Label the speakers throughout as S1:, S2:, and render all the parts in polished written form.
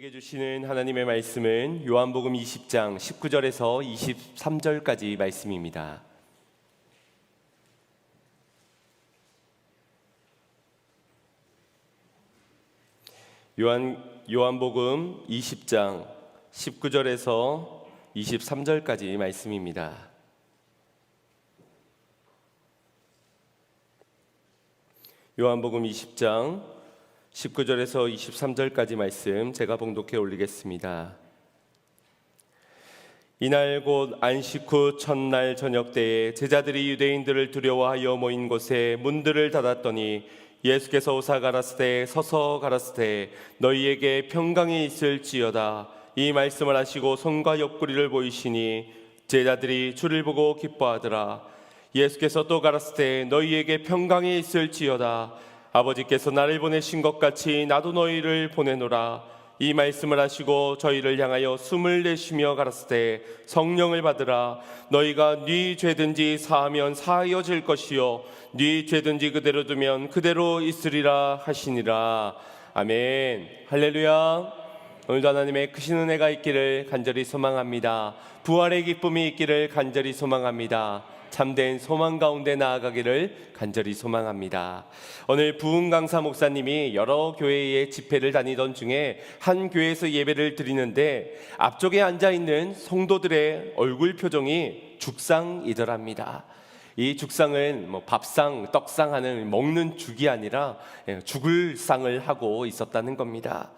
S1: 우리에게 주시는 하나님의 말씀은 요한복음 20장 19절에서 23절까지 말씀입니다. 요한복음 20장 19절에서 23절까지 말씀입니다. 요한복음 20장 19절에서 23절까지 말씀 제가 봉독해 올리겠습니다. 이날 곧 안식 후 첫날 저녁 때에 제자들이 유대인들을 두려워하여 모인 곳에 문들을 닫았더니 예수께서 오사 가라사대 서서 가라사대 너희에게 평강이 있을지어다 이 말씀을 하시고 손과 옆구리를 보이시니 제자들이 주를 보고 기뻐하더라. 예수께서 또 가라사대 너희에게 평강이 있을지어다 아버지께서 나를 보내신 것 같이 나도 너희를 보내노라. 이 말씀을 하시고 저희를 향하여 숨을 내쉬며 가라사대 성령을 받으라. 너희가 네 죄든지 사하면 사하여질 것이요 네 죄든지 그대로 두면 그대로 있으리라 하시니라. 아멘. 할렐루야. 오늘도 하나님의 크신 은혜가 있기를 간절히 소망합니다. 부활의 기쁨이 있기를 간절히 소망합니다. 참된 소망 가운데 나아가기를 간절히 소망합니다. 오늘 부흥 강사 목사님이 여러 교회의 집회를 다니던 중에 한 교회에서 예배를 드리는데 앞쪽에 앉아있는 성도들의 얼굴 표정이 죽상이더랍니다. 이 죽상은 밥상, 떡상 하는 먹는 죽이 아니라 죽을 상을 하고 있었다는 겁니다.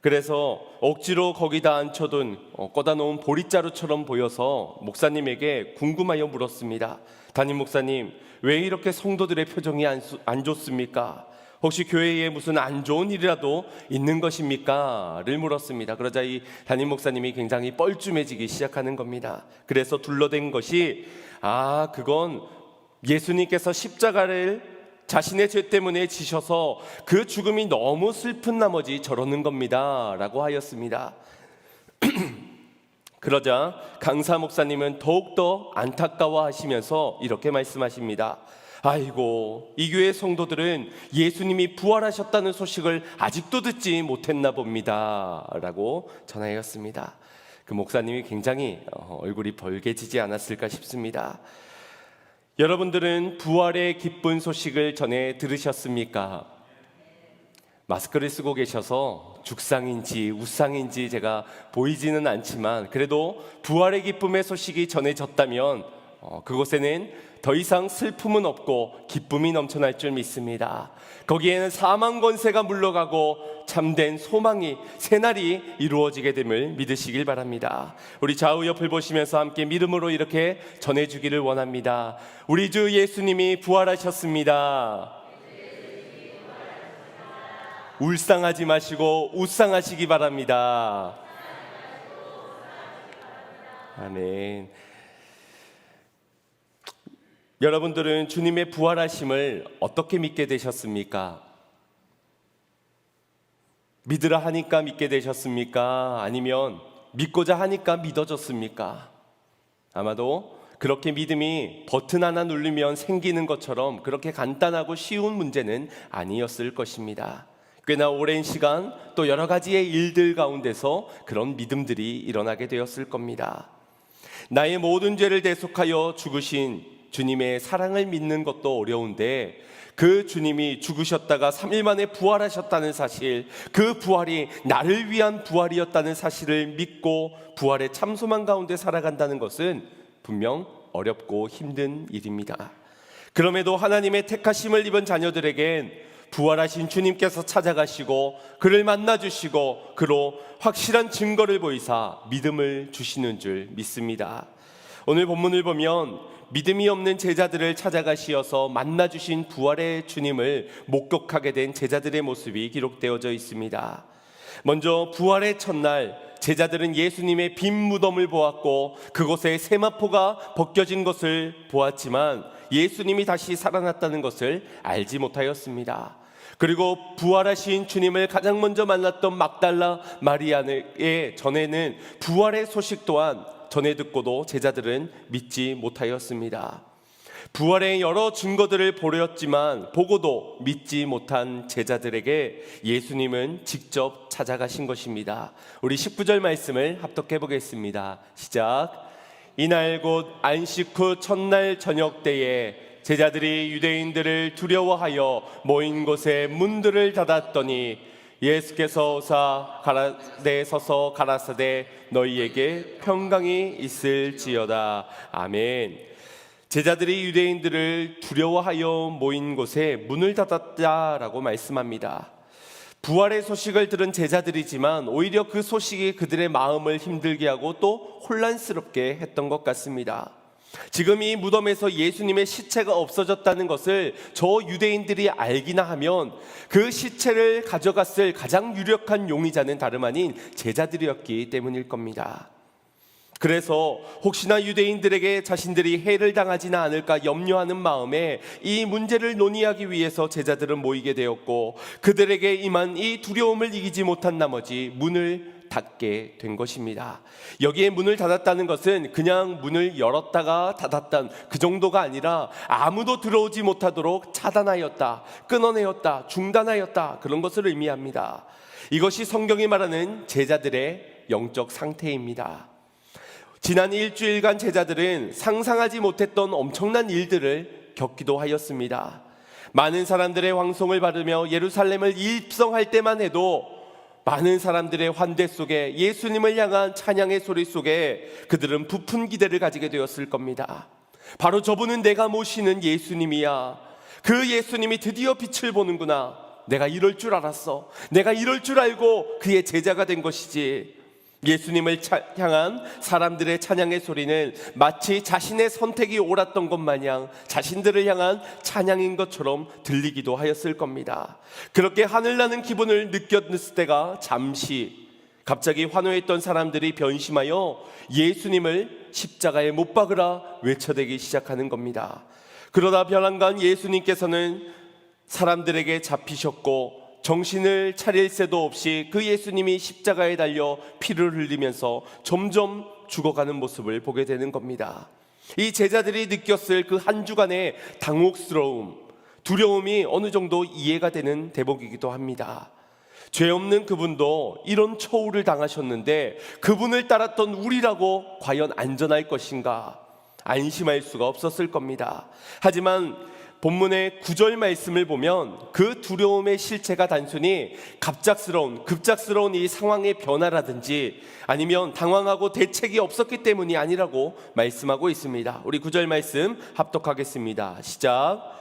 S1: 그래서 억지로 거기다 앉혀둔 꽂아놓은 보릿자루처럼 보여서 목사님에게 궁금하여 물었습니다. 담임 목사님, 왜 이렇게 성도들의 표정이 안 좋습니까? 혹시 교회에 무슨 안 좋은 일이라도 있는 것입니까? 를 물었습니다. 그러자 이 담임 목사님이 굉장히 뻘쭘해지기 시작하는 겁니다. 그래서 둘러댄 것이 그건 예수님께서 십자가를 자신의 죄 때문에 지셔서 그 죽음이 너무 슬픈 나머지 저러는 겁니다 라고 하였습니다. 그러자 강사 목사님은 더욱더 안타까워하시면서 이렇게 말씀하십니다. 아이고, 이 교회 성도들은 예수님이 부활하셨다는 소식을 아직도 듣지 못했나 봅니다 라고 전하였습니다. 그 목사님이 굉장히 얼굴이 벌개지지 않았을까 싶습니다. 여러분들은 부활의 기쁜 소식을 전해 들으셨습니까? 마스크를 쓰고 계셔서 죽상인지 우상인지 제가 보이지는 않지만 그래도 부활의 기쁨의 소식이 전해졌다면 그곳에는 더 이상 슬픔은 없고 기쁨이 넘쳐날 줄 믿습니다. 거기에는 사망 권세가 물러가고 참된 소망이 새날이 이루어지게 됨을 믿으시길 바랍니다. 우리 좌우 옆을 보시면서 함께 믿음으로 이렇게 전해주기를 원합니다. 우리 주 예수님이 부활하셨습니다. 울상하지 마시고 우상하시기 바랍니다. 아멘. 여러분들은 주님의 부활하심을 어떻게 믿게 되셨습니까? 믿으라 하니까 믿게 되셨습니까? 아니면 믿고자 하니까 믿어졌습니까? 아마도 그렇게 믿음이 버튼 하나 누르면 생기는 것처럼 그렇게 간단하고 쉬운 문제는 아니었을 것입니다. 꽤나 오랜 시간 또 여러 가지의 일들 가운데서 그런 믿음들이 일어나게 되었을 겁니다. 나의 모든 죄를 대속하여 죽으신 주님의 사랑을 믿는 것도 어려운데 그 주님이 죽으셨다가 3일 만에 부활하셨다는 사실, 그 부활이 나를 위한 부활이었다는 사실을 믿고 부활의 참소망 가운데 살아간다는 것은 분명 어렵고 힘든 일입니다. 그럼에도 하나님의 택하심을 입은 자녀들에겐 부활하신 주님께서 찾아가시고 그를 만나주시고 그로 확실한 증거를 보이사 믿음을 주시는 줄 믿습니다. 오늘 본문을 보면 믿음이 없는 제자들을 찾아가시어서 만나주신 부활의 주님을 목격하게 된 제자들의 모습이 기록되어져 있습니다. 먼저 부활의 첫날 제자들은 예수님의 빈 무덤을 보았고 그곳에 세마포가 벗겨진 것을 보았지만 예수님이 다시 살아났다는 것을 알지 못하였습니다. 그리고 부활하신 주님을 가장 먼저 만났던 막달라 마리아의 전에는 부활의 소식 또한 전해 듣고도 제자들은 믿지 못하였습니다. 부활의 여러 증거들을 보고도 믿지 못한 제자들에게 예수님은 직접 찾아가신 것입니다. 우리 19절 말씀을 합독해 보겠습니다. 시작. 이날 곧 안식 후 첫날 저녁 때에 제자들이 유대인들을 두려워하여 모인 곳에 문들을 닫았더니 예수께서 오사 서서 가라사대 너희에게 평강이 있을지어다. 아멘. 제자들이 유대인들을 두려워하여 모인 곳에 문을 닫았다라고 말씀합니다. 부활의 소식을 들은 제자들이지만 오히려 그 소식이 그들의 마음을 힘들게 하고 또 혼란스럽게 했던 것 같습니다. 지금 이 무덤에서 예수님의 시체가 없어졌다는 것을 저 유대인들이 알기나 하면 그 시체를 가져갔을 가장 유력한 용의자는 다름 아닌 제자들이었기 때문일 겁니다. 그래서 혹시나 유대인들에게 자신들이 해를 당하지는 않을까 염려하는 마음에 이 문제를 논의하기 위해서 제자들은 모이게 되었고, 그들에게 임한 이 두려움을 이기지 못한 나머지 문을 닫게 된 것입니다. 여기에 문을 닫았다는 것은 그냥 문을 열었다가 닫았던 그 정도가 아니라 아무도 들어오지 못하도록 차단하였다, 끊어내었다, 중단하였다, 그런 것을 의미합니다. 이것이 성경이 말하는 제자들의 영적 상태입니다. 지난 일주일간 제자들은 상상하지 못했던 엄청난 일들을 겪기도 하였습니다. 많은 사람들의 환송을 받으며 예루살렘을 입성할 때만 해도 많은 사람들의 환대 속에 예수님을 향한 찬양의 소리 속에 그들은 부푼 기대를 가지게 되었을 겁니다. 바로 저분은 내가 모시는 예수님이야. 그 예수님이 드디어 빛을 보는구나. 내가 이럴 줄 알았어. 내가 이럴 줄 알고 그의 제자가 된 것이지. 예수님을 향한 사람들의 찬양의 소리는 마치 자신의 선택이 옳았던 것 마냥 자신들을 향한 찬양인 것처럼 들리기도 하였을 겁니다. 그렇게 하늘나는 기분을 느꼈을 때가 잠시 갑자기 환호했던 사람들이 변심하여 예수님을 십자가에 못 박으라 외쳐대기 시작하는 겁니다. 그러다 벼랑간 예수님께서는 사람들에게 잡히셨고 정신을 차릴 새도 없이 그 예수님이 십자가에 달려 피를 흘리면서 점점 죽어가는 모습을 보게 되는 겁니다. 이 제자들이 느꼈을 그 한 주간의 당혹스러움, 두려움이 어느 정도 이해가 되는 대목이기도 합니다. 죄 없는 그분도 이런 처우를 당하셨는데 그분을 따랐던 우리라고 과연 안전할 것인가? 안심할 수가 없었을 겁니다. 하지만 본문의 9절 말씀을 보면 그 두려움의 실체가 단순히 급작스러운 이 상황의 변화라든지 아니면 당황하고 대책이 없었기 때문이 아니라고 말씀하고 있습니다. 우리 9절 말씀 합독하겠습니다. 시작.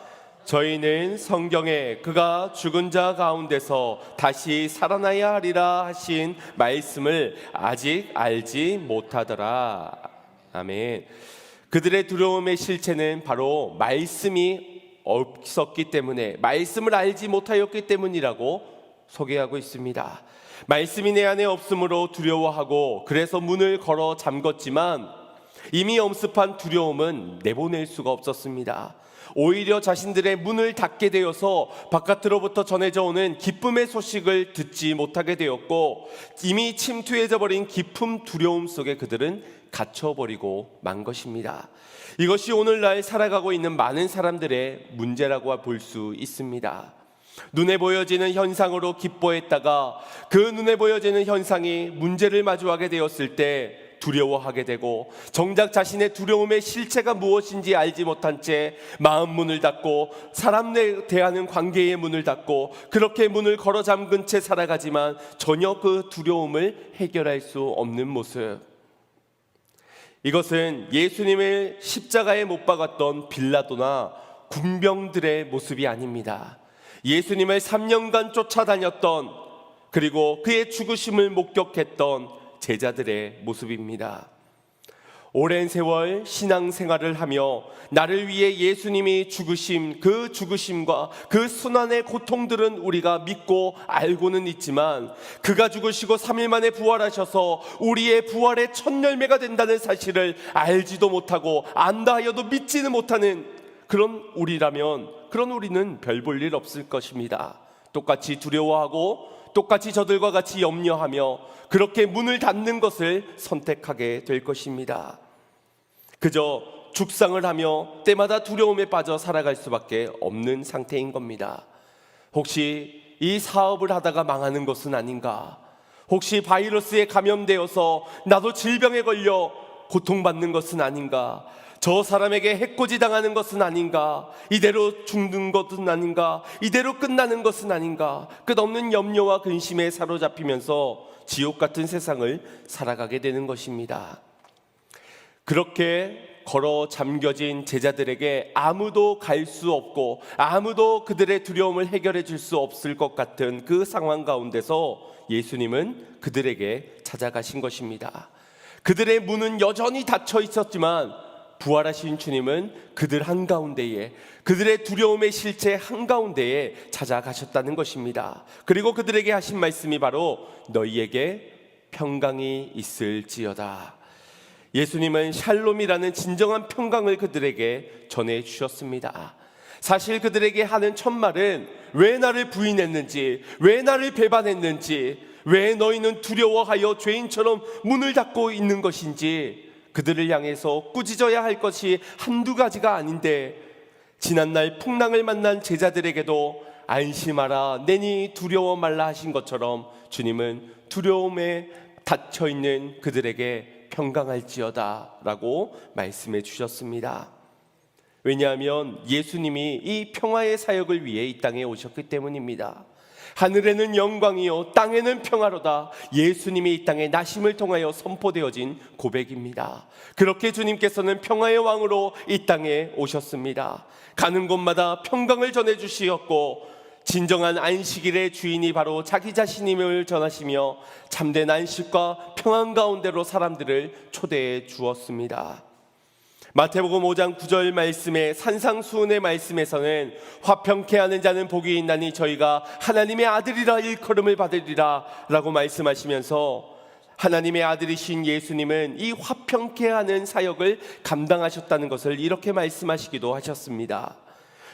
S1: 저희는 성경에 그가 죽은 자 가운데서 다시 살아나야 하리라 하신 말씀을 아직 알지 못하더라. 아멘. 그들의 두려움의 실체는 바로 말씀이 없었기 때문에, 말씀을 알지 못하였기 때문이라고 소개하고 있습니다. 말씀이 내 안에 없으므로 두려워하고 그래서 문을 걸어 잠궜지만 이미 엄습한 두려움은 내보낼 수가 없었습니다. 오히려 자신들의 문을 닫게 되어서 바깥으로부터 전해져 오는 기쁨의 소식을 듣지 못하게 되었고, 이미 침투해져 버린 깊은 두려움 속에 그들은 갇혀버리고 만 것입니다. 이것이 오늘날 살아가고 있는 많은 사람들의 문제라고 볼 수 있습니다. 눈에 보여지는 현상으로 기뻐했다가 그 눈에 보여지는 현상이 문제를 마주하게 되었을 때 두려워하게 되고, 정작 자신의 두려움의 실체가 무엇인지 알지 못한 채 마음 문을 닫고 사람에 대하는 관계의 문을 닫고 그렇게 문을 걸어 잠근 채 살아가지만 전혀 그 두려움을 해결할 수 없는 모습, 이것은 예수님을 십자가에 못 박았던 빌라도나 군병들의 모습이 아닙니다. 예수님을 3년간 쫓아다녔던, 그리고 그의 죽으심을 목격했던 제자들의 모습입니다. 오랜 세월 신앙생활을 하며 나를 위해 예수님이 죽으심, 그 죽으심과 그 순환의 고통들은 우리가 믿고 알고는 있지만, 그가 죽으시고 3일 만에 부활하셔서 우리의 부활의 첫 열매가 된다는 사실을 알지도 못하고 안다 하여도 믿지는 못하는 그런 우리는 별 볼 일 없을 것입니다. 똑같이 두려워하고 똑같이 저들과 같이 염려하며 그렇게 문을 닫는 것을 선택하게 될 것입니다. 그저 죽상을 하며 때마다 두려움에 빠져 살아갈 수밖에 없는 상태인 겁니다. 혹시 이 사업을 하다가 망하는 것은 아닌가? 혹시 바이러스에 감염되어서 나도 질병에 걸려 고통받는 것은 아닌가? 저 사람에게 해코지 당하는 것은 아닌가? 이대로 죽는 것은 아닌가? 이대로 끝나는 것은 아닌가? 끝없는 염려와 근심에 사로잡히면서 지옥 같은 세상을 살아가게 되는 것입니다. 그렇게 걸어 잠겨진 제자들에게 아무도 갈 수 없고 아무도 그들의 두려움을 해결해 줄 수 없을 것 같은 그 상황 가운데서 예수님은 그들에게 찾아가신 것입니다. 그들의 문은 여전히 닫혀 있었지만 부활하신 주님은 그들 한가운데에, 그들의 두려움의 실체 한가운데에 찾아가셨다는 것입니다. 그리고 그들에게 하신 말씀이 바로 너희에게 평강이 있을지어다. 예수님은 샬롬이라는 진정한 평강을 그들에게 전해 주셨습니다. 사실 그들에게 하는 첫 말은 왜 나를 부인했는지, 왜 나를 배반했는지, 왜 너희는 두려워하여 죄인처럼 문을 닫고 있는 것인지 그들을 향해서 꾸짖어야 할 것이 한두 가지가 아닌데, 지난날 풍랑을 만난 제자들에게도 안심하라, 내니 두려워 말라 하신 것처럼 주님은 두려움에 닫혀있는 그들에게 평강할지어다 라고 말씀해 주셨습니다. 왜냐하면 예수님이 이 평화의 사역을 위해 이 땅에 오셨기 때문입니다. 하늘에는 영광이요 땅에는 평화로다. 예수님이 이 땅에 나심을 통하여 선포되어진 고백입니다. 그렇게 주님께서는 평화의 왕으로 이 땅에 오셨습니다. 가는 곳마다 평강을 전해주시었고 진정한 안식일의 주인이 바로 자기 자신임을 전하시며 참된 안식과 평안 가운데로 사람들을 초대해 주었습니다. 마태복음 5장 9절 말씀의 산상수훈의 말씀에서는 화평케 하는 자는 복이 있나니 저희가 하나님의 아들이라 일컬음을 받으리라 라고 말씀하시면서 하나님의 아들이신 예수님은 이 화평케 하는 사역을 감당하셨다는 것을 이렇게 말씀하시기도 하셨습니다.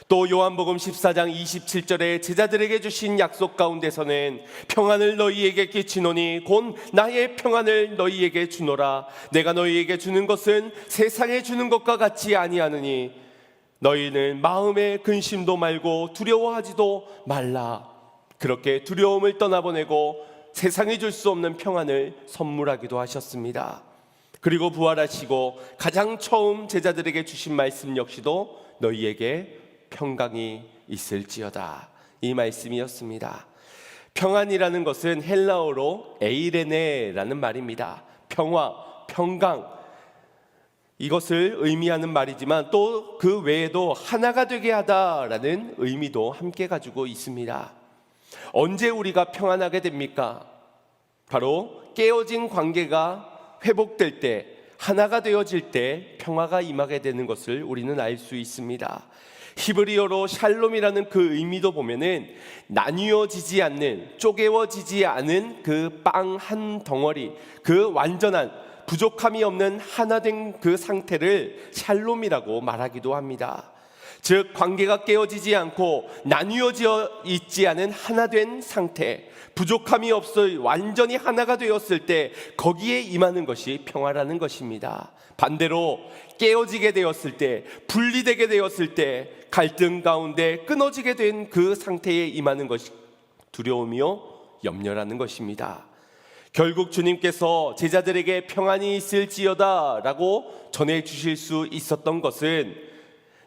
S1: 또 요한복음 14장 27절에 제자들에게 주신 약속 가운데서는 평안을 너희에게 끼치노니 곧 나의 평안을 너희에게 주노라. 내가 너희에게 주는 것은 세상에 주는 것과 같지 아니하느니 너희는 마음에 근심도 말고 두려워하지도 말라. 그렇게 두려움을 떠나보내고 세상에 줄 수 없는 평안을 선물하기도 하셨습니다. 그리고 부활하시고 가장 처음 제자들에게 주신 말씀 역시도 너희에게 평강이 있을지어다, 이 말씀이었습니다. 평안이라는 것은 헬라어로 에이레네라는 말입니다. 평화, 평강, 이것을 의미하는 말이지만 또 그 외에도 하나가 되게 하다라는 의미도 함께 가지고 있습니다. 언제 우리가 평안하게 됩니까? 바로 깨어진 관계가 회복될 때, 하나가 되어질 때 평화가 임하게 되는 것을 우리는 알 수 있습니다. 히브리어로 샬롬이라는 그 의미도 보면은 나뉘어지지 않는, 쪼개워지지 않은 그 빵 한 덩어리, 그 완전한 부족함이 없는 하나된 그 상태를 샬롬이라고 말하기도 합니다. 즉 관계가 깨어지지 않고 나뉘어져 있지 않은 하나된 상태, 부족함이 없어 완전히 하나가 되었을 때 거기에 임하는 것이 평화라는 것입니다. 반대로 깨어지게 되었을 때, 분리되게 되었을 때, 갈등 가운데 끊어지게 된 그 상태에 임하는 것이 두려움이요 염려라는 것입니다. 결국 주님께서 제자들에게 평안이 있을지어다 라고 전해주실 수 있었던 것은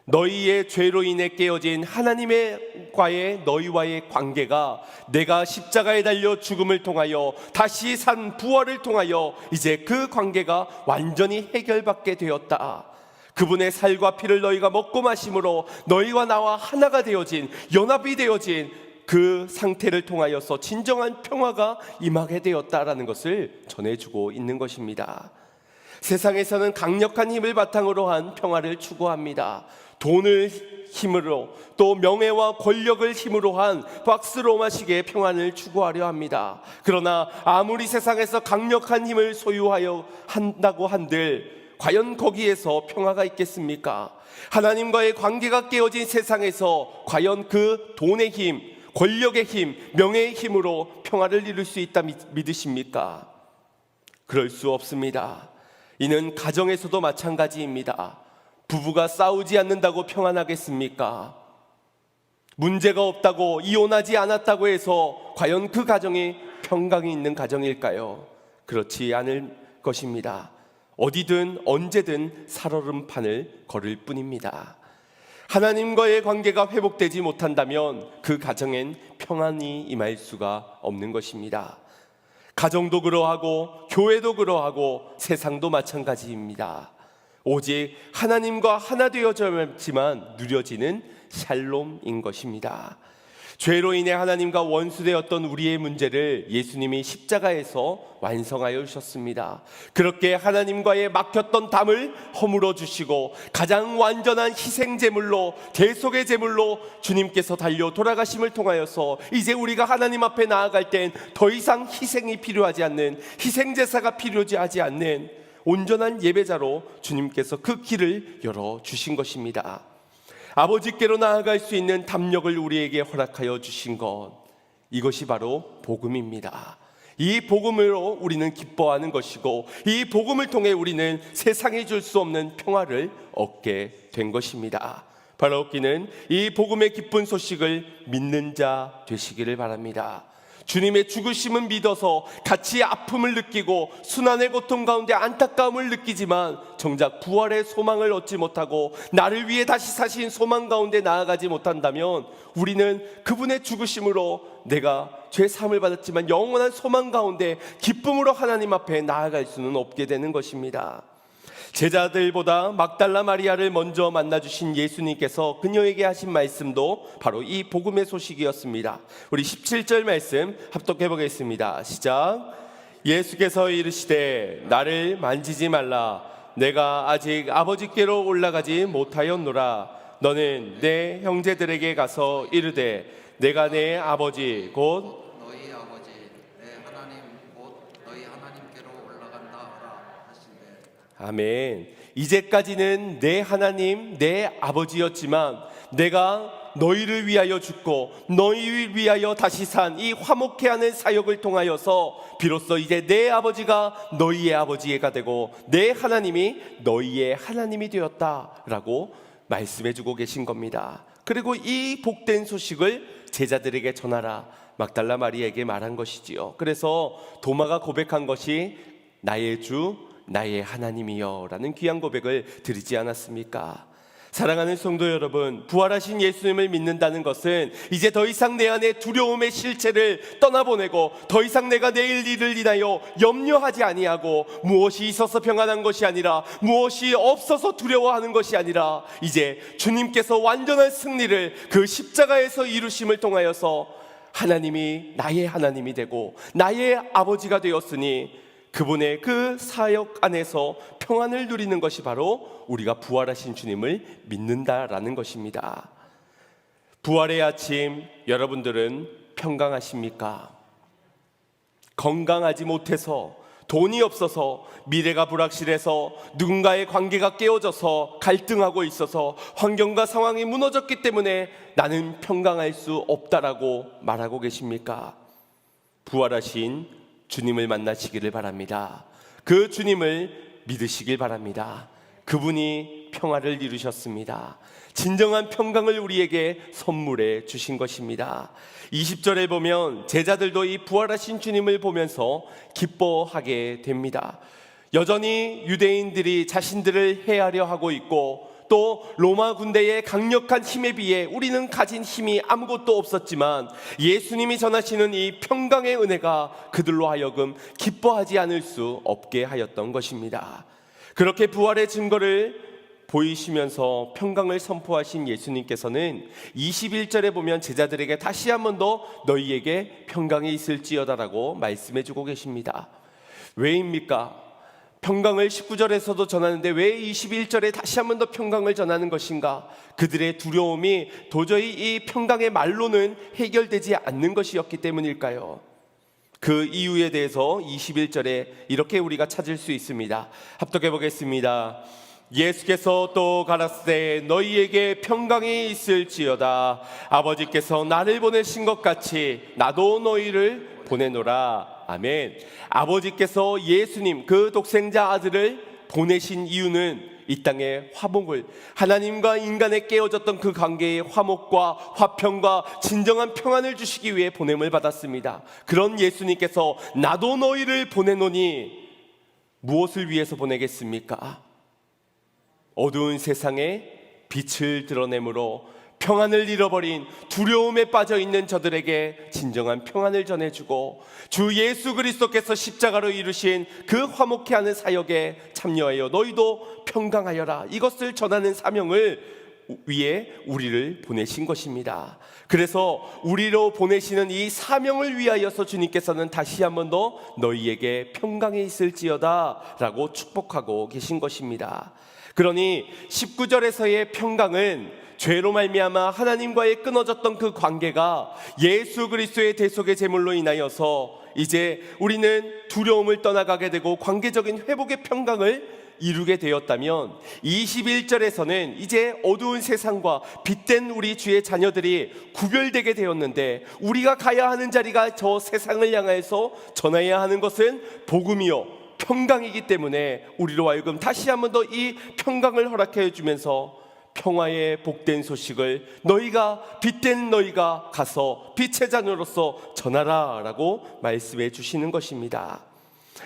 S1: 너희의 죄로 인해 깨어진 하나님과의 너희와의 관계가 내가 십자가에 달려 죽음을 통하여 다시 산 부활을 통하여 이제 그 관계가 완전히 해결받게 되었다. 그분의 살과 피를 너희가 먹고 마심으로 너희와 나와 하나가 되어진, 연합이 되어진 그 상태를 통하여서 진정한 평화가 임하게 되었다라는 것을 전해주고 있는 것입니다. 세상에서는 강력한 힘을 바탕으로 한 평화를 추구합니다. 돈을 힘으로, 또 명예와 권력을 힘으로 한 박스로마식의 평안을 추구하려 합니다. 그러나 아무리 세상에서 강력한 힘을 소유하여 한다고 한들 과연 거기에서 평화가 있겠습니까? 하나님과의 관계가 깨어진 세상에서 과연 그 돈의 힘, 권력의 힘, 명예의 힘으로 평화를 이룰 수 있다 믿으십니까? 그럴 수 없습니다. 이는 가정에서도 마찬가지입니다. 부부가 싸우지 않는다고 평안하겠습니까? 문제가 없다고, 이혼하지 않았다고 해서 과연 그 가정이 평강이 있는 가정일까요? 그렇지 않을 것입니다. 어디든 언제든 살얼음판을 걸을 뿐입니다. 하나님과의 관계가 회복되지 못한다면 그 가정엔 평안이 임할 수가 없는 것입니다. 가정도 그러하고 교회도 그러하고 세상도 마찬가지입니다. 오직 하나님과 하나 되어져야지만 누려지는 샬롬인 것입니다. 죄로 인해 하나님과 원수되었던 우리의 문제를 예수님이 십자가에서 완성하여 주셨습니다. 그렇게 하나님과의 막혔던 담을 허물어 주시고 가장 완전한 희생제물로, 대속의 제물로 주님께서 달려 돌아가심을 통하여서 이제 우리가 하나님 앞에 나아갈 땐 더 이상 희생이 필요하지 않는, 희생제사가 필요하지 않는 온전한 예배자로 주님께서 그 길을 열어주신 것입니다. 아버지께로 나아갈 수 있는 담력을 우리에게 허락하여 주신 것, 이것이 바로 복음입니다. 이 복음으로 우리는 기뻐하는 것이고, 이 복음을 통해 우리는 세상이 줄 수 없는 평화를 얻게 된 것입니다. 바로 얻기는 이 복음의 기쁜 소식을 믿는 자 되시기를 바랍니다. 주님의 죽으심은 믿어서 같이 아픔을 느끼고 순환의 고통 가운데 안타까움을 느끼지만 정작 부활의 소망을 얻지 못하고 나를 위해 다시 사신 소망 가운데 나아가지 못한다면 우리는 그분의 죽으심으로 내가 죄 사함을 받았지만 영원한 소망 가운데 기쁨으로 하나님 앞에 나아갈 수는 없게 되는 것입니다. 제자들보다 막달라 마리아를 먼저 만나주신 예수님께서 그녀에게 하신 말씀도 바로 이 복음의 소식이었습니다. 우리 17절 말씀 합독해 보겠습니다. 시작. 예수께서 이르시되 나를 만지지 말라. 내가 아직 아버지께로 올라가지 못하였노라. 너는 내 형제들에게 가서 이르되 내가 내 아버지 곧
S2: 너희 아버지 내 하나님 곧 너희 하나님께로 올라간다 하라 하시되.
S1: 아멘. 이제까지는 내 하나님, 내 아버지였지만 내가 너희를 위하여 죽고 너희를 위하여 다시 산 이 화목해하는 사역을 통하여서 비로소 이제 내 아버지가 너희의 아버지가 되고 내 하나님이 너희의 하나님이 되었다라고 말씀해주고 계신 겁니다. 그리고 이 복된 소식을 제자들에게 전하라 막달라 마리아에게 말한 것이지요. 그래서 도마가 고백한 것이 나의 주 나의 하나님이여 라는 귀한 고백을 드리지 않았습니까? 사랑하는 성도 여러분, 부활하신 예수님을 믿는다는 것은 이제 더 이상 내 안에 두려움의 실체를 떠나보내고 더 이상 내가 내일 일을 인하여 염려하지 아니하고 무엇이 있어서 평안한 것이 아니라 무엇이 없어서 두려워하는 것이 아니라 이제 주님께서 완전한 승리를 그 십자가에서 이루심을 통하여서 하나님이 나의 하나님이 되고 나의 아버지가 되었으니 그분의 그 사역 안에서 평안을 누리는 것이 바로 우리가 부활하신 주님을 믿는다라는 것입니다. 부활의 아침, 여러분들은 평강하십니까? 건강하지 못해서, 돈이 없어서, 미래가 불확실해서, 누군가의 관계가 깨어져서 갈등하고 있어서 환경과 상황이 무너졌기 때문에 나는 평강할 수 없다라고 말하고 계십니까? 부활하신 주님을 만나시기를 바랍니다. 그 주님을 믿으시길 바랍니다. 그분이 평화를 이루셨습니다. 진정한 평강을 우리에게 선물해 주신 것입니다. 20절에 보면 제자들도 이 부활하신 주님을 보면서 기뻐하게 됩니다. 여전히 유대인들이 자신들을 해하려 하고 있고 또 로마 군대의 강력한 힘에 비해 우리는 가진 힘이 아무것도 없었지만 예수님이 전하시는 이 평강의 은혜가 그들로 하여금 기뻐하지 않을 수 없게 하였던 것입니다. 그렇게 부활의 증거를 보이시면서 평강을 선포하신 예수님께서는 21절에 보면 제자들에게 다시 한 번 더 너희에게 평강이 있을지어다라고 말씀해주고 계십니다. 왜입니까? 평강을 19절에서도 전하는데 왜 21절에 다시 한 번 더 평강을 전하는 것인가? 그들의 두려움이 도저히 이 평강의 말로는 해결되지 않는 것이었기 때문일까요? 그 이유에 대해서 21절에 이렇게 우리가 찾을 수 있습니다. 합독해 보겠습니다. 예수께서 또 가라사대 너희에게 평강이 있을지어다. 아버지께서 나를 보내신 것 같이 나도 너희를 보내노라. 아멘. 아버지께서 예수님 그 독생자 아들을 보내신 이유는 이 땅의 화목을, 하나님과 인간의 깨어졌던 그 관계의 화목과 화평과 진정한 평안을 주시기 위해 보냄을 받았습니다. 그런 예수님께서 나도 너희를 보내노니 무엇을 위해서 보내겠습니까? 어두운 세상에 빛을 드러내므로 평안을 잃어버린 두려움에 빠져있는 저들에게 진정한 평안을 전해주고, 주 예수 그리스도께서 십자가로 이루신 그 화목케 하는 사역에 참여하여 너희도 평강하여라, 이것을 전하는 사명을 위해 우리를 보내신 것입니다. 그래서 우리로 보내시는 이 사명을 위하여서 주님께서는 다시 한 번 더 너희에게 평강이 있을지어다 라고 축복하고 계신 것입니다. 그러니 19절에서의 평강은 죄로 말미암아 하나님과의 끊어졌던 그 관계가 예수 그리스도의 대속의 제물로 인하여서 이제 우리는 두려움을 떠나가게 되고 관계적인 회복의 평강을 이루게 되었다면, 21절에서는 이제 어두운 세상과 빛된 우리 주의 자녀들이 구별되게 되었는데, 우리가 가야 하는 자리가 저 세상을 향해서 전해야 하는 것은 복음이요 평강이기 때문에 우리로 하여금 다시 한 번 더 이 평강을 허락해 주면서 평화의 복된 소식을 너희가, 빛된 너희가 가서 빛의 자녀로서 전하라 라고 말씀해 주시는 것입니다.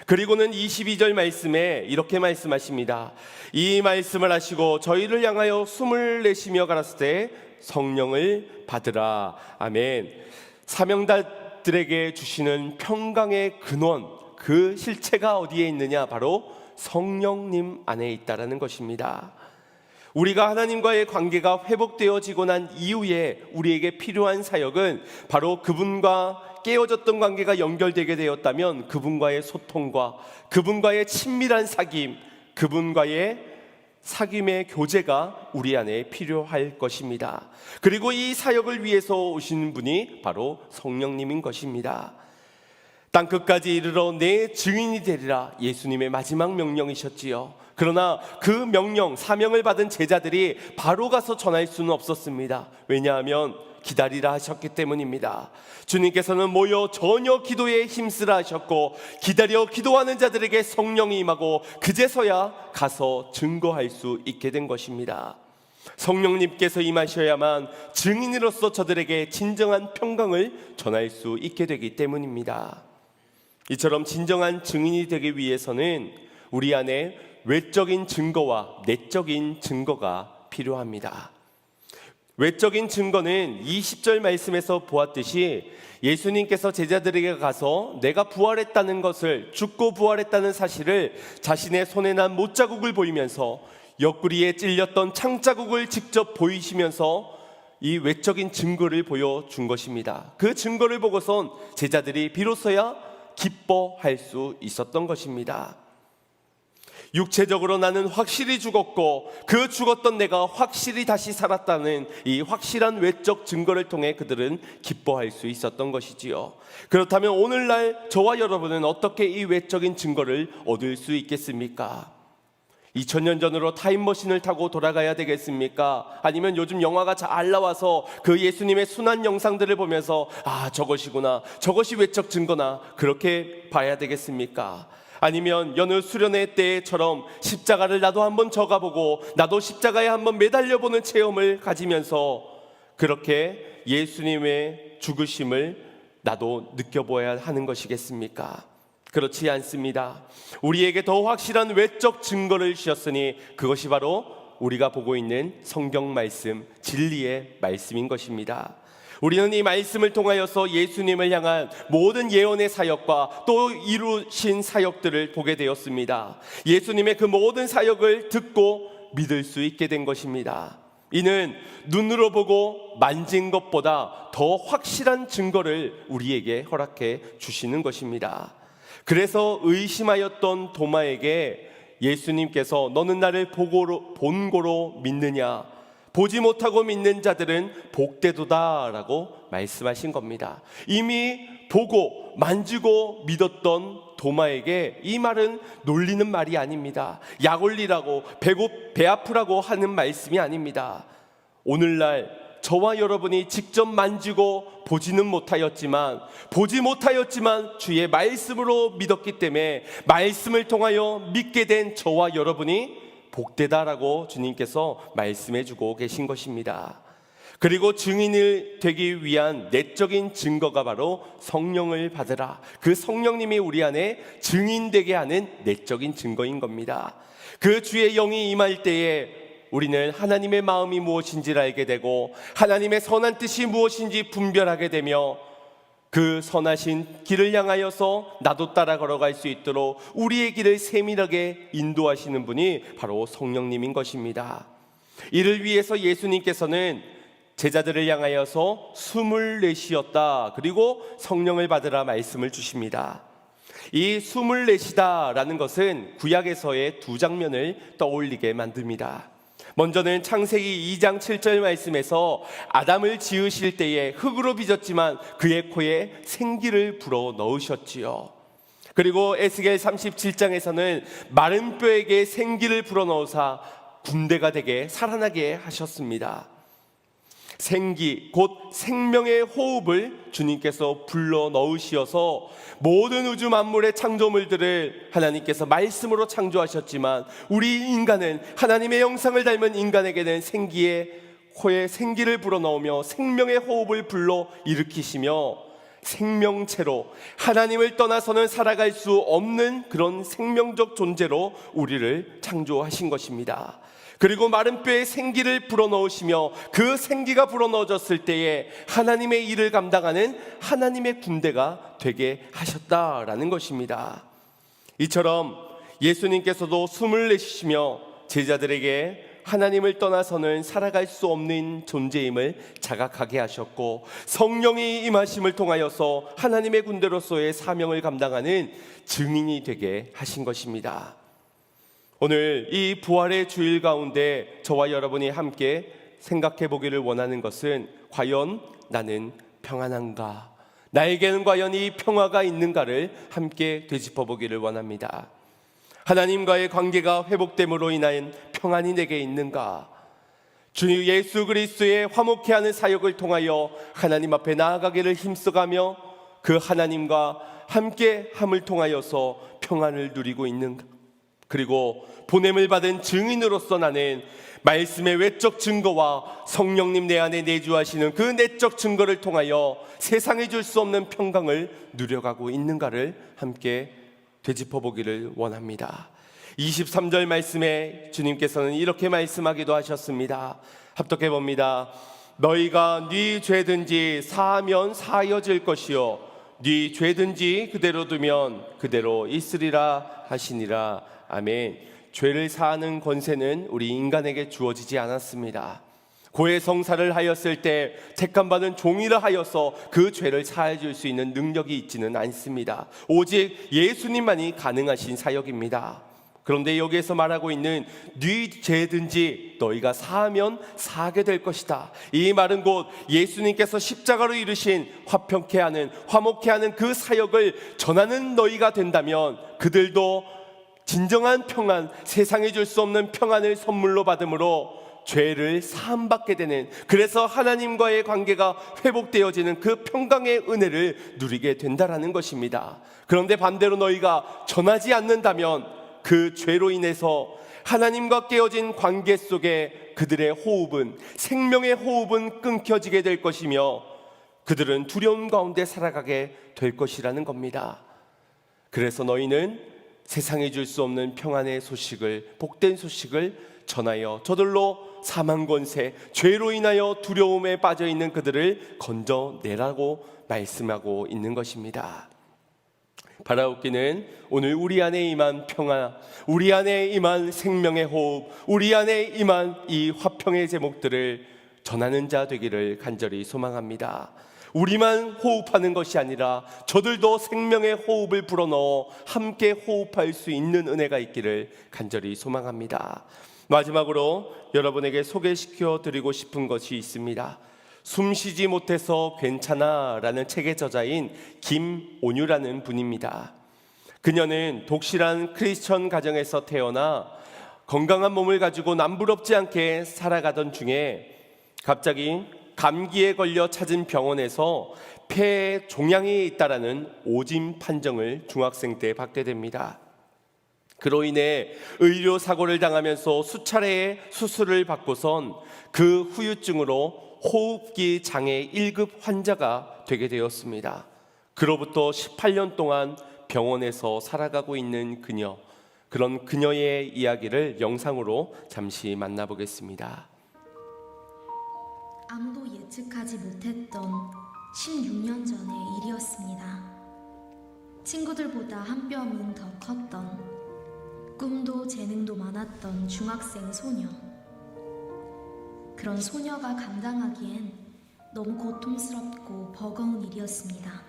S1: 그리고는 22절 말씀에 이렇게 말씀하십니다. 이 말씀을 하시고 저희를 향하여 숨을 내쉬며 가라사대 때 성령을 받으라. 아멘. 사명자들에게 주시는 평강의 근원, 그 실체가 어디에 있느냐? 바로 성령님 안에 있다라는 것입니다. 우리가 하나님과의 관계가 회복되어지고 난 이후에 우리에게 필요한 사역은 바로 그분과 깨어졌던 관계가 연결되게 되었다면 그분과의 소통과 그분과의 친밀한 사귐, 그분과의 사귐의 교제가 우리 안에 필요할 것입니다. 그리고 이 사역을 위해서 오시는 분이 바로 성령님인 것입니다. 땅끝까지 이르러 내 증인이 되리라, 예수님의 마지막 명령이셨지요. 그러나 그 명령, 사명을 받은 제자들이 바로 가서 전할 수는 없었습니다. 왜냐하면 기다리라 하셨기 때문입니다. 주님께서는 모여 전혀 기도에 힘쓰라 하셨고, 기다려 기도하는 자들에게 성령이 임하고 그제서야 가서 증거할 수 있게 된 것입니다. 성령님께서 임하셔야만 증인으로서 저들에게 진정한 평강을 전할 수 있게 되기 때문입니다. 이처럼 진정한 증인이 되기 위해서는 우리 안에 외적인 증거와 내적인 증거가 필요합니다. 외적인 증거는 20절 말씀에서 보았듯이 예수님께서 제자들에게 가서 내가 부활했다는 것을, 죽고 부활했다는 사실을 자신의 손에 난 못자국을 보이면서 옆구리에 찔렸던 창자국을 직접 보이시면서 이 외적인 증거를 보여준 것입니다. 그 증거를 보고선 제자들이 비로소야 기뻐할 수 있었던 것입니다. 육체적으로 나는 확실히 죽었고 그 죽었던 내가 확실히 다시 살았다는 이 확실한 외적 증거를 통해 그들은 기뻐할 수 있었던 것이지요. 그렇다면 오늘날 저와 여러분은 어떻게 이 외적인 증거를 얻을 수 있겠습니까? 2000년 전으로 타임머신을 타고 돌아가야 되겠습니까? 아니면 요즘 영화가 잘 나와서 그 예수님의 순환 영상들을 보면서 저것이구나, 저것이 외적 증거나, 그렇게 봐야 되겠습니까? 아니면 여느 수련회 때처럼 십자가를 나도 한번 져가보고 나도 십자가에 한번 매달려보는 체험을 가지면서 그렇게 예수님의 죽으심을 나도 느껴보아야 하는 것이겠습니까? 그렇지 않습니다. 우리에게 더 확실한 외적 증거를 주셨으니 그것이 바로 우리가 보고 있는 성경 말씀, 진리의 말씀인 것입니다. 우리는 이 말씀을 통하여서 예수님을 향한 모든 예언의 사역과 또 이루신 사역들을 보게 되었습니다. 예수님의 그 모든 사역을 듣고 믿을 수 있게 된 것입니다. 이는 눈으로 보고 만진 것보다 더 확실한 증거를 우리에게 허락해 주시는 것입니다. 그래서 의심하였던 도마에게 예수님께서 너는 나를 본고로 믿느냐, 보지 못하고 믿는 자들은 복되도다 라고 말씀하신 겁니다. 이미 보고 만지고 믿었던 도마에게 이 말은 놀리는 말이 아닙니다. 약 올리라고, 배 아프라고 하는 말씀이 아닙니다. 오늘날 저와 여러분이 직접 만지고 보지는 못하였지만, 주의 말씀으로 믿었기 때문에 말씀을 통하여 믿게 된 저와 여러분이 복되다라고 주님께서 말씀해 주고 계신 것입니다. 그리고 증인을 되기 위한 내적인 증거가 바로 성령을 받으라. 그 성령님이 우리 안에 증인되게 하는 내적인 증거인 겁니다. 그 주의 영이 임할 때에 우리는 하나님의 마음이 무엇인지를 알게 되고 하나님의 선한 뜻이 무엇인지 분별하게 되며 그 선하신 길을 향하여서 나도 따라 걸어갈 수 있도록 우리의 길을 세밀하게 인도하시는 분이 바로 성령님인 것입니다. 이를 위해서 예수님께서는 제자들을 향하여서 숨을 내쉬었다. 그리고 성령을 받으라 말씀을 주십니다. 이 숨을 내쉬다라는 것은 구약에서의 두 장면을 떠올리게 만듭니다. 먼저는 창세기 2장 7절 말씀에서 아담을 지으실 때에 흙으로 빚었지만 그의 코에 생기를 불어 넣으셨지요. 그리고 에스겔 37장에서는 마른 뼈에게 생기를 불어 넣으사 군대가 되게 살아나게 하셨습니다. 생기, 곧 생명의 호흡을 주님께서 불러 넣으시어서 모든 우주 만물의 창조물들을 하나님께서 말씀으로 창조하셨지만 우리 인간은 하나님의 형상을 닮은 인간에게는 생기의 코에 생기를 불어넣으며 생명의 호흡을 불러 일으키시며 생명체로 하나님을 떠나서는 살아갈 수 없는 그런 생명적 존재로 우리를 창조하신 것입니다. 그리고 마른 뼈에 생기를 불어넣으시며 그 생기가 불어넣어졌을 때에 하나님의 일을 감당하는 하나님의 군대가 되게 하셨다라는 것입니다. 이처럼 예수님께서도 숨을 내쉬시며 제자들에게 하나님을 떠나서는 살아갈 수 없는 존재임을 자각하게 하셨고 성령이 임하심을 통하여서 하나님의 군대로서의 사명을 감당하는 증인이 되게 하신 것입니다. 오늘 이 부활의 주일 가운데 저와 여러분이 함께 생각해 보기를 원하는 것은 과연 나는 평안한가? 나에게는 과연 이 평화가 있는가를 함께 되짚어 보기를 원합니다. 하나님과의 관계가 회복됨으로 인한 평안이 내게 있는가? 주 예수 그리스도의 화목케 하는 사역을 통하여 하나님 앞에 나아가기를 힘써가며 그 하나님과 함께 함을 통하여서 평안을 누리고 있는가? 그리고 보냄을 받은 증인으로서 나는 말씀의 외적 증거와 성령님 내 안에 내주하시는 그 내적 증거를 통하여 세상에 줄 수 없는 평강을 누려가고 있는가를 함께 되짚어 보기를 원합니다. 23절 말씀에 주님께서는 이렇게 말씀하기도 하셨습니다. 합독해 봅니다. 너희가 네 죄든지 사하면 사하여질 것이요 네 죄든지 그대로 두면 그대로 있으리라 하시니라. 아멘. 죄를 사하는 권세는 우리 인간에게 주어지지 않았습니다. 고해성사를 하였을 때 택함받은 종이라 하여서 그 죄를 사해 줄 수 있는 능력이 있지는 않습니다. 오직 예수님만이 가능하신 사역입니다. 그런데 여기에서 말하고 있는 네 죄든지 너희가 사하면 사하게 될 것이다. 이 말은 곧 예수님께서 십자가로 이루신 화평케 하는 화목케 하는 그 사역을 전하는 너희가 된다면 그들도 진정한 평안, 세상에 줄 수 없는 평안을 선물로 받음으로 죄를 사함받게 되는, 그래서 하나님과의 관계가 회복되어지는 그 평강의 은혜를 누리게 된다라는 것입니다. 그런데 반대로 너희가 전하지 않는다면 그 죄로 인해서 하나님과 깨어진 관계 속에 그들의 호흡은, 생명의 호흡은 끊겨지게 될 것이며 그들은 두려움 가운데 살아가게 될 것이라는 겁니다. 그래서 너희는 세상에 줄 수 없는 평안의 소식을, 복된 소식을 전하여 저들로 사망 권세, 죄로 인하여 두려움에 빠져 있는 그들을 건져내라고 말씀하고 있는 것입니다. 바라옵기는 오늘 우리 안에 임한 평화, 우리 안에 임한 생명의 호흡, 우리 안에 임한 이 화평의 제목들을 전하는 자 되기를 간절히 소망합니다. 우리만 호흡하는 것이 아니라 저들도 생명의 호흡을 불어넣어 함께 호흡할 수 있는 은혜가 있기를 간절히 소망합니다. 마지막으로 여러분에게 소개시켜 드리고 싶은 것이 있습니다. 숨쉬지 못해서 괜찮아 라는 책의 저자인 김온유라는 분입니다. 그녀는 독실한 크리스천 가정에서 태어나 건강한 몸을 가지고 남부럽지 않게 살아가던 중에 갑자기 감기에 걸려 찾은 병원에서 폐에 종양이 있다라는 오진 판정을 중학생 때 받게 됩니다. 그로 인해 의료 사고를 당하면서 수차례의 수술을 받고선 그 후유증으로 호흡기 장애 1급 환자가 되게 되었습니다. 그로부터 18년 동안 병원에서 살아가고 있는 그녀, 그런 그녀의 이야기를 영상으로 잠시 만나보겠습니다.
S3: 아무도 예측하지 못했던 16년 전의 일이었습니다. 친구들보다 한 뼘은 더 컸던, 꿈도 재능도 많았던 중학생 소녀. 그런 소녀가 감당하기엔 너무 고통스럽고 버거운 일이었습니다.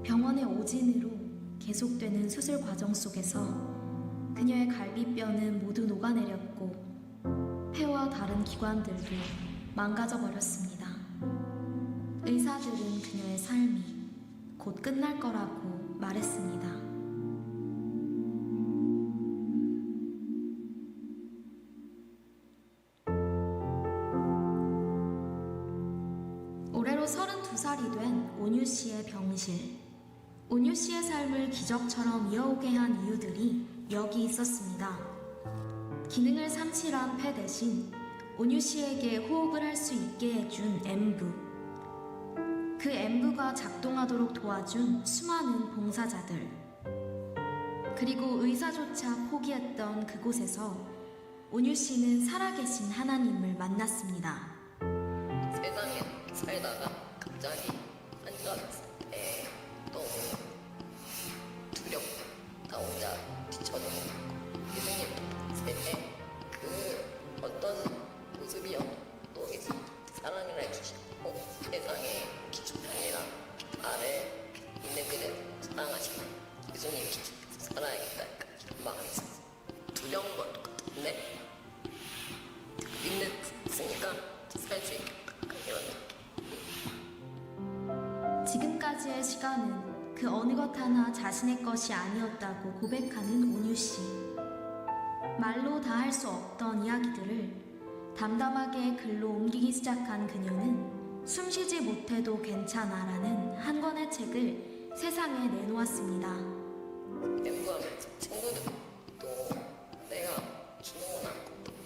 S3: 병원의 오진으로 계속되는 수술 과정 속에서 그녀의 갈비뼈는 모두 녹아내렸고 폐와 다른 기관들도 망가져 버렸습니다. 의사들은 그녀의 삶이 곧 끝날 거라고 말했습니다. 올해로 32살이 된 온유 씨의 병실. 온유 씨의 삶을 기적처럼 이어오게 한 이유들이 여기 있었습니다. 기능을 상실한 폐 대신 온유 씨에게 호흡을 할 수 있게 해준 엠부. 그 엠부가 작동하도록 도와준 수많은 봉사자들. 그리고 의사조차 포기했던 그곳에서 온유 씨는 살아계신 하나님을 만났습니다.
S4: 세상에 살다가 갑자기 앉았을 때 너무 두렵고 나 혼자 뒤쳐져서 예수님 세대 그 어떤 모습이요 또 사랑을 해주시고 세상에 기초편이라 아래 있는 그대로 사랑하시고 예수님 살아야겠다 마음이 있었어. 두려운 건 똑같은데 믿으니까 살 수 있게
S3: 지금까지의 시간은 그 어느 것 하나 자신의 것이 아니었다고 고백하는 온유 씨. 말로 다 할 수 없던 이야기들을 담담하게 글로 옮기기 시작한 그녀는 숨쉬지 못해도 괜찮아라는 한 권의 책을 세상에 내놓았습니다.
S4: 엠부하면서 친구들 또 내가 주는구나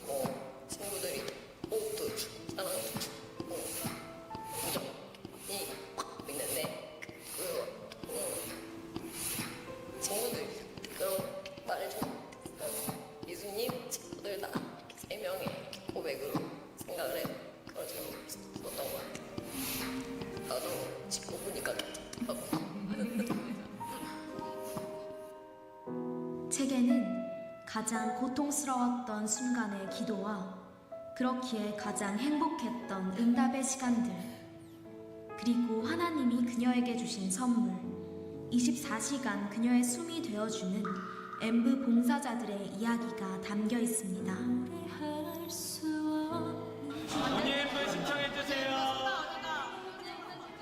S4: 또 친구들이 호흡도 주고 사랑도 주고 우정이 확 있는데 친구들이 그런 말을 좀 예수님 친구들 다 3명의 고백으로 생각을 해서 그런 적이 있었던 것 같아요. 나도 짚고 보니까
S3: 책에는 가장 고통스러웠던 순간의 기도와 그렇기에 가장 행복했던 응답의 시간들, 그리고 하나님이 그녀에게 주신 선물, 24시간 그녀의 숨이 되어주는 엠부 봉사자들의 이야기가 담겨 있습니다.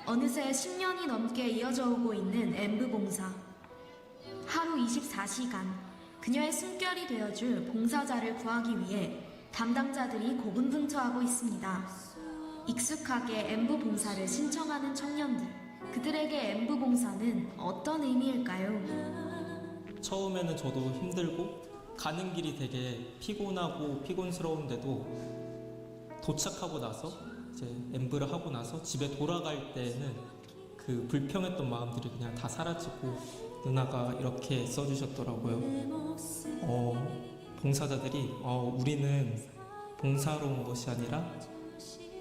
S3: 어느새 10년이 넘게 이어져 오고 있는 엠부 봉사. 하루 24시간 그녀의 숨결이 되어줄 봉사자를 구하기 위해 담당자들이 고군분투하고 있습니다. 익숙하게 엠부 봉사를 신청하는 청년들, 그들에게 엠부 봉사는 어떤 의미일까요?
S5: 처음에는 저도 힘들고 가는 길이 되게 피곤하고 피곤스러운데도 도착하고 나서 이제 엠브를 하고 나서 집에 돌아갈 때는 그 불평했던 마음들이 그냥 다 사라지고 누나가 이렇게 써주셨더라고요. 봉사자들이 우리는 봉사로 온 것이 아니라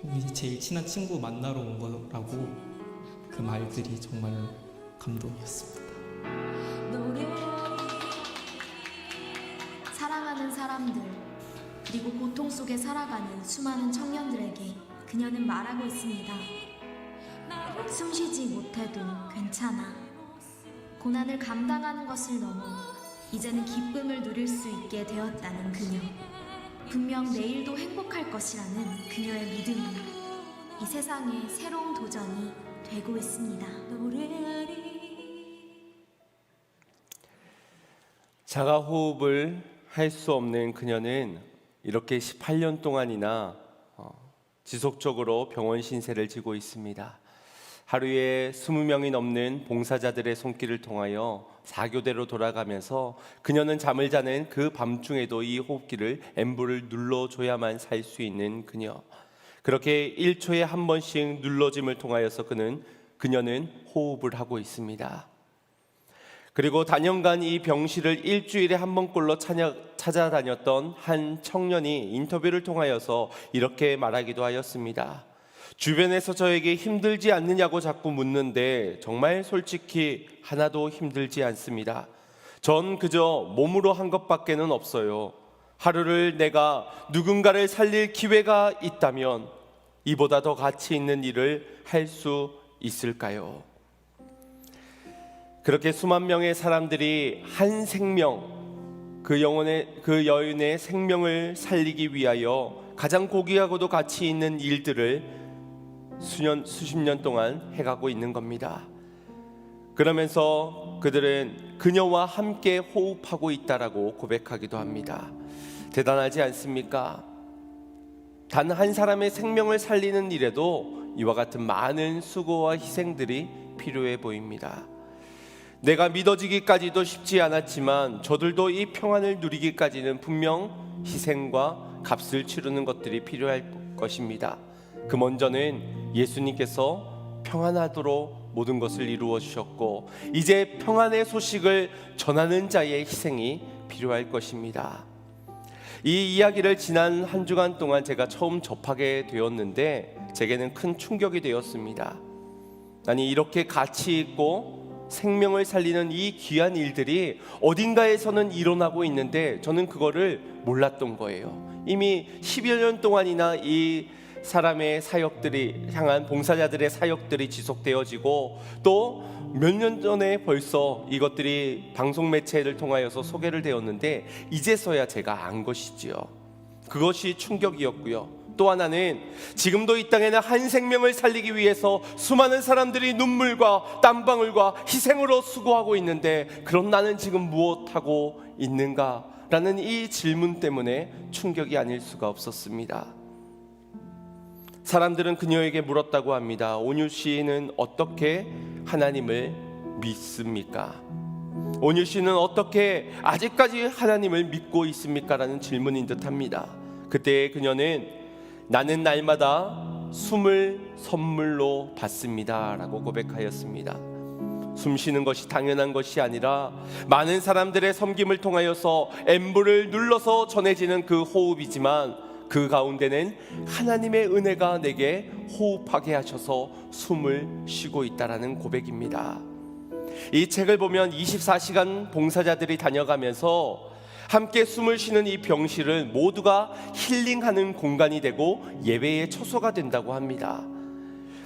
S5: 우리 제일 친한 친구 만나러 온 거라고 그 말들이 정말 감동이었습니다.
S3: 사랑하는 사람들, 그리고 고통 속에 살아가는 수많은 청년들에게 그녀는 말하고 있습니다. 숨쉬지 못해도 괜찮아. 고난을 감당하는 것을 넘어 이제는 기쁨을 누릴 수 있게 되었다는 그녀. 분명 내일도 행복할 것이라는 그녀의 믿음이 이 세상의 새로운 도전이 되고 있습니다.
S1: 자가 호흡을 할 수 없는 그녀는 이렇게 18년 동안이나 지속적으로 병원 신세를 지고 있습니다. 하루에 20명이 넘는 봉사자들의 손길을 통하여 4교대로 돌아가면서 그녀는 잠을 자는 그 밤중에도 이 호흡기를 엠브를 눌러줘야만 살 수 있는 그녀. 그렇게 1초에 한 번씩 눌러짐을 통하여서 그녀는 호흡을 하고 있습니다. 그리고 단연간 이 병실을 일주일에 한 번꼴로 찾아다녔던 한 청년이 인터뷰를 통하여서 이렇게 말하기도 하였습니다. 주변에서 저에게 힘들지 않느냐고 자꾸 묻는데 정말 솔직히 하나도 힘들지 않습니다. 전 그저 몸으로 한 것밖에는 없어요. 하루를 내가 누군가를 살릴 기회가 있다면 이보다 더 가치 있는 일을 할 수 있을까요? 그렇게 수만 명의 사람들이 한 생명, 그 여인의 생명을 살리기 위하여 가장 고귀하고도 가치 있는 일들을 수십 년 동안 해가고 있는 겁니다. 그러면서 그들은 그녀와 함께 호흡하고 있다라고 고백하기도 합니다. 대단하지 않습니까? 단 한 사람의 생명을 살리는 일에도 이와 같은 많은 수고와 희생들이 필요해 보입니다. 내가 믿어지기까지도 쉽지 않았지만 저들도 이 평안을 누리기까지는 분명 희생과 값을 치르는 것들이 필요할 것입니다. 그 먼저는 예수님께서 평안하도록 모든 것을 이루어 주셨고 이제 평안의 소식을 전하는 자의 희생이 필요할 것입니다. 이 이야기를 지난 한 주간 동안 제가 처음 접하게 되었는데 제게는 큰 충격이 되었습니다. 아니, 이렇게 가치 있고 생명을 살리는 이 귀한 일들이 어딘가에서는 일어나고 있는데 저는 그거를 몰랐던 거예요. 이미 10여 년 동안이나 이 사람의 사역들이 향한 봉사자들의 사역들이 지속되어지고 또 몇 년 전에 벌써 이것들이 방송 매체를 통하여서 소개를 되었는데 이제서야 제가 안 것이지요. 그것이 충격이었고요. 또 하나는 지금도 이 땅에는 한 생명을 살리기 위해서 수많은 사람들이 눈물과 땀방울과 희생으로 수고하고 있는데 그럼 나는 지금 무엇하고 있는가라는 이 질문 때문에 충격이 아닐 수가 없었습니다. 사람들은 그녀에게 물었다고 합니다. 온유 씨는 어떻게 하나님을 믿습니까? 온유 씨는 어떻게 아직까지 하나님을 믿고 있습니까? 라는 질문인 듯합니다. 그때 그녀는 나는 날마다 숨을 선물로 받습니다 라고 고백하였습니다. 숨 쉬는 것이 당연한 것이 아니라 많은 사람들의 섬김을 통하여서 엠브를 눌러서 전해지는 그 호흡이지만 그 가운데는 하나님의 은혜가 내게 호흡하게 하셔서 숨을 쉬고 있다라는 고백입니다. 이 책을 보면 24시간 봉사자들이 다녀가면서 함께 숨을 쉬는 이 병실을 모두가 힐링하는 공간이 되고 예배의 처소가 된다고 합니다.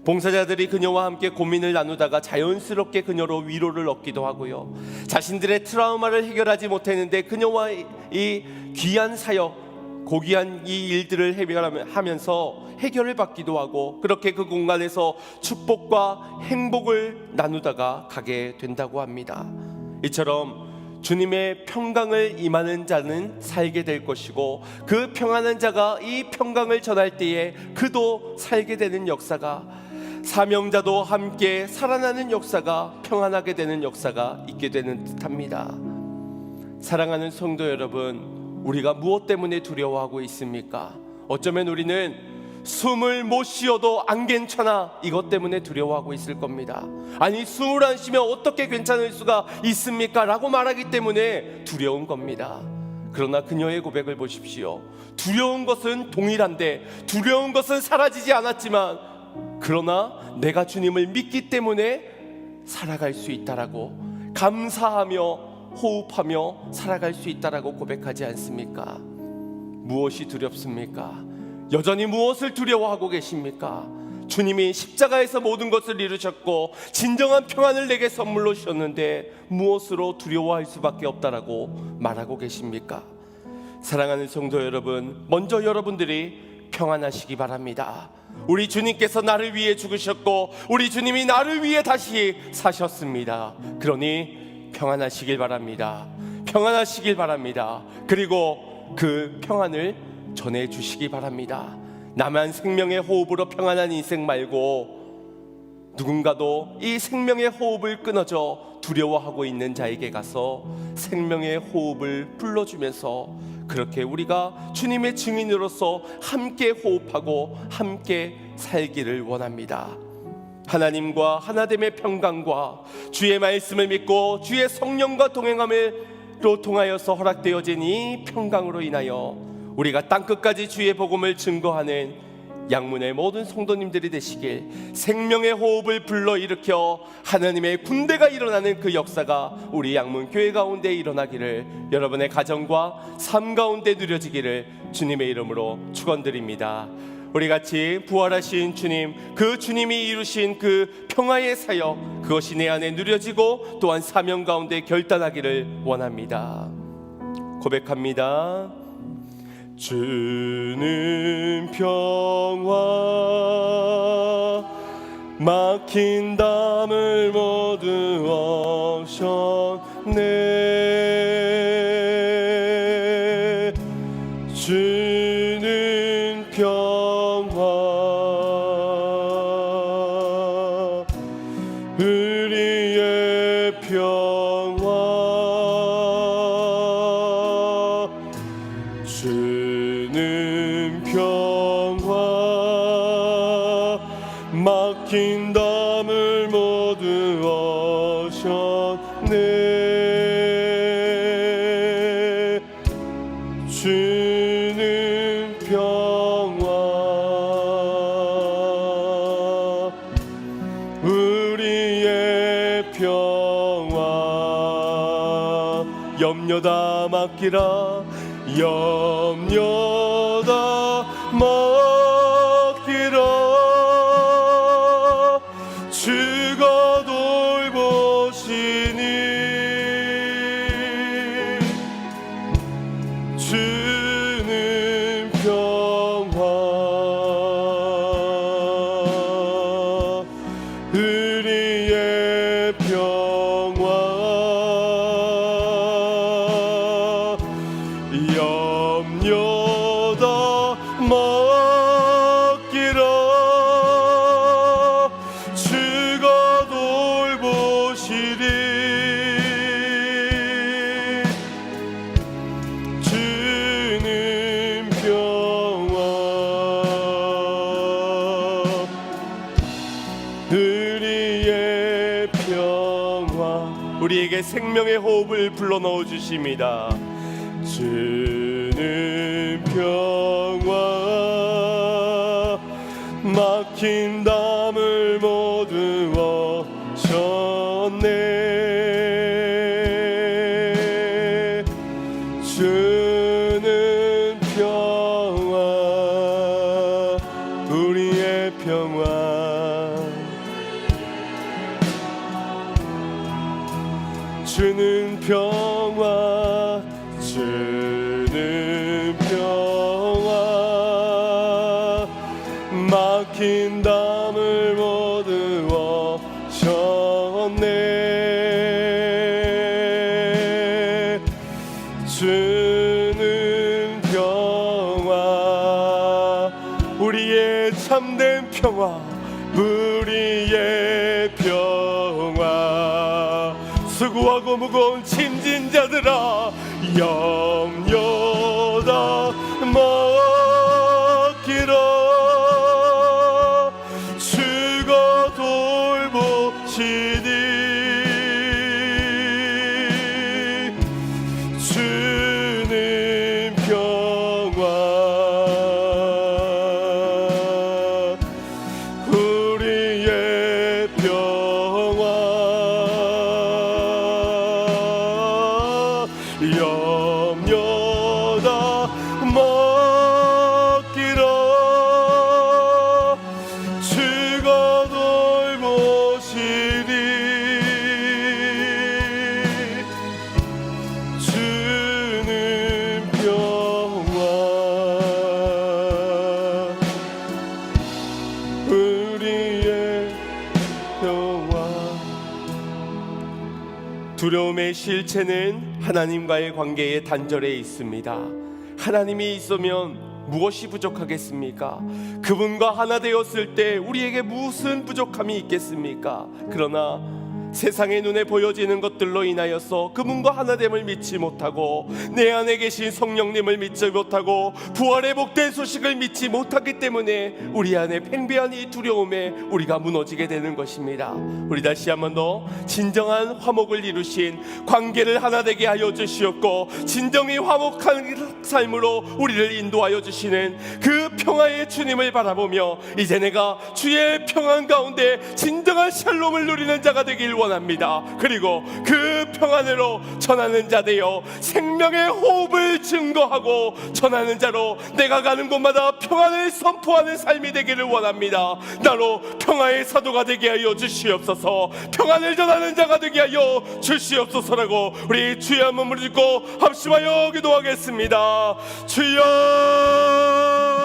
S1: 봉사자들이 그녀와 함께 고민을 나누다가 자연스럽게 그녀로 위로를 얻기도 하고요. 자신들의 트라우마를 해결하지 못했는데 그녀와 이 귀한 사역, 고귀한 이 일들을 해결하면서 해결을 받기도 하고 그렇게 그 공간에서 축복과 행복을 나누다가 가게 된다고 합니다. 이처럼 주님의 평강을 임하는 자는 살게 될 것이고 그 평안한 자가 이 평강을 전할 때에 그도 살게 되는 역사가, 사명자도 함께 살아나는 역사가, 평안하게 되는 역사가 있게 되는 듯합니다. 사랑하는 성도 여러분, 우리가 무엇 때문에 두려워하고 있습니까? 어쩌면 우리는 숨을 못 쉬어도 안 괜찮아 이것 때문에 두려워하고 있을 겁니다. 아니, 숨을 안 쉬면 어떻게 괜찮을 수가 있습니까? 라고 말하기 때문에 두려운 겁니다. 그러나 그녀의 고백을 보십시오. 두려운 것은 동일한데, 두려운 것은 사라지지 않았지만 그러나 내가 주님을 믿기 때문에 살아갈 수 있다라고, 감사하며 호흡하며 살아갈 수 있다라고 고백하지 않습니까? 무엇이 두렵습니까? 여전히 무엇을 두려워하고 계십니까? 주님이 십자가에서 모든 것을 이루셨고 진정한 평안을 내게 선물로 주셨는데 무엇으로 두려워할 수밖에 없다라고 말하고 계십니까? 사랑하는 성도 여러분, 먼저 여러분들이 평안하시기 바랍니다. 우리 주님께서 나를 위해 죽으셨고 우리 주님이 나를 위해 다시 사셨습니다. 그러니 평안하시길 바랍니다. 평안하시길 바랍니다. 그리고 그 평안을 전해주시기 바랍니다. 나만 생명의 호흡으로 평안한 인생 말고 누군가도 이 생명의 호흡을 끊어져 두려워하고 있는 자에게 가서 생명의 호흡을 불러주면서 그렇게 우리가 주님의 증인으로서 함께 호흡하고 함께 살기를 원합니다. 하나님과 하나됨의 평강과 주의 말씀을 믿고 주의 성령과 동행함으로 통하여서 허락되어진 이 평강으로 인하여 우리가 땅끝까지 주의 복음을 증거하는 양문의 모든 성도님들이 되시길, 생명의 호흡을 불러일으켜 하나님의 군대가 일어나는 그 역사가 우리 양문 교회 가운데 일어나기를, 여러분의 가정과 삶 가운데 누려지기를 주님의 이름으로 축원드립니다. 우리 같이 부활하신 주님, 그 주님이 이루신 그 평화의 사역, 그것이 내 안에 누려지고 또한 사명 가운데 결단하기를 원합니다. 고백합니다. 주는 평화, 막힌 담을 모두 없셨네. 주는 평화, 우리의 평화, 주는 평화, 막힌 담을 모두 얻으셨네. 주는 평화, 우리의 평화, 염려다 맡기라, 염려다 맡기라. 주가 돌보시니 주는 평화, 우리의 평화, 염려다 맡기라. 주가 돌보시리. 주는 평화, 우리의 평화. 우리에게 생명의 호흡을 불러넣어 주십니다. 주는 평화, 막힌 담을 모두 얻으셨네. 주는 평화, 우리의 평화, 주는 평화, 주는 평화, 막힌 담을 모두 얻으셨네. 주는 평화, 우리의 참된 평화, 우리의 평화. 수고하고 무거운 짐진 자들아, 염려다 맡기라. 주가 돌보시니 주는 평화, 우리의 평화, 염려다 맡기라. 주가 돌보시니 주는 평화, 우리의 평화. 두려움의 실체는 하나님과의 관계의 단절에 있습니다. 하나님이 있으면 무엇이 부족하겠습니까? 그분과 하나 되었을 때 우리에게 무슨 부족함이 있겠습니까? 그러나 세상의 눈에 보여지는 것들로 인하여서 그분과 하나됨을 믿지 못하고 내 안에 계신 성령님을 믿지 못하고 부활의 복된 소식을 믿지 못하기 때문에 우리 안에 팽배한 이 두려움에 우리가 무너지게 되는 것입니다. 우리 다시 한 번 더 진정한 화목을 이루신 관계를 하나 되게 하여 주시옵고 진정히 화목한 삶으로 우리를 인도하여 주시는 그 평화의 주님을 바라보며 이제 내가 주의 평안 가운데 진정한 샬롬을 누리는 자가 되길 원합니다. 그리고 그 평안으로 전하는 자 되어 생명의 호흡을 증거하고 전하는 자로 내가 가는 곳마다 평안을 선포하는 삶이 되기를 원합니다. 나로 평화의 사도가 되게 하여 주시옵소서. 평안을 전하는 자가 되게 하여 주시옵소서라고 우리 주의 한번 부르짖고 합심하여 기도하겠습니다. 주여